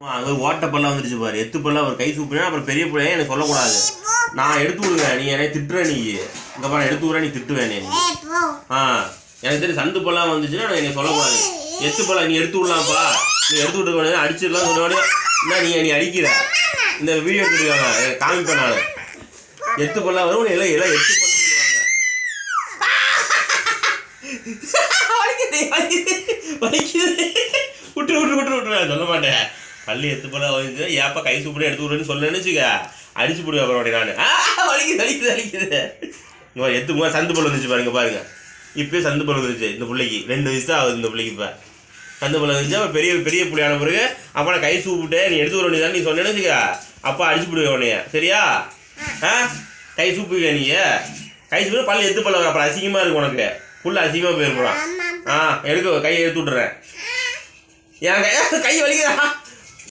அங்கே ஓட்ட பல்லாம் வந்துருச்சு பாரு. எத்து பல்லாம் ஒரு கை சூப்பினா அப்புறம் பெரிய பிள்ளைய எனக்கு சொல்லக்கூடாது. நான் எடுத்து விடுவேன், நீ என்னை திட்டுற. நீ இங்கே பாரு எடுத்து விடுற, நீ திட்டுவேன். நீ எனக்கு தெரியும் சந்து பல்லாம் வந்துச்சுன்னா என்னை சொல்லக்கூடாது. எத்து பல்லாம் நீ எடுத்து விடலாம்ப்பா, நீ எடுத்து விட்டு அடிச்சிடலாம் சொன்னோடனே என்ன நீ அடிக்கிற. இந்த வீடியோ எடுத்துருக்காங்க காமிப்பேன் நான். எத்து பல்லாம் வரும் எல்லாம் எல்லாம் எத்து பல்லாம் விட்டுருவேன் சொல்ல மாட்டேன். பள்ளி எத்து பல்லாம் வந்து ஏப்பா கை சூப்படி எடுத்து விடுறேன்னு சொல்லேன்னு வச்சுக்க, அடிச்சு போடுவேன் அப்புறம் நான். வலிக்குது இங்கே எத்துக்குமா சந்து பல் வந்துச்சு பாருங்க பாருங்க. இப்போயே சந்து பல் வந்துருச்சு இந்த பிள்ளைக்கு. 2 வயசு தான் ஆகுது இந்த பிள்ளைக்கு. இப்போ சந்து பல் வந்துச்சு. அப்புறம் பெரிய பெரிய பிள்ளையான பிறகு அப்போ நான் கை சூப்பிட்டு நீ எடுத்து விட வேண்டியதான் நீ சொன்னேன்னு வச்சுக்க, அப்போ அடிச்சு போடுவேன் உன்னைய. சரியா? கை சூப்புக்க நீ கை சூப்பு பல்லு எத்து பல்ல அப்புறம் அசிங்கமாக இருக்கும் உனக்கு. புள்ள அசிங்கமாக போயிருப்பான். எடுக்க கையை எடுத்து விட்டுறேன். என் கை வலிக்குதா?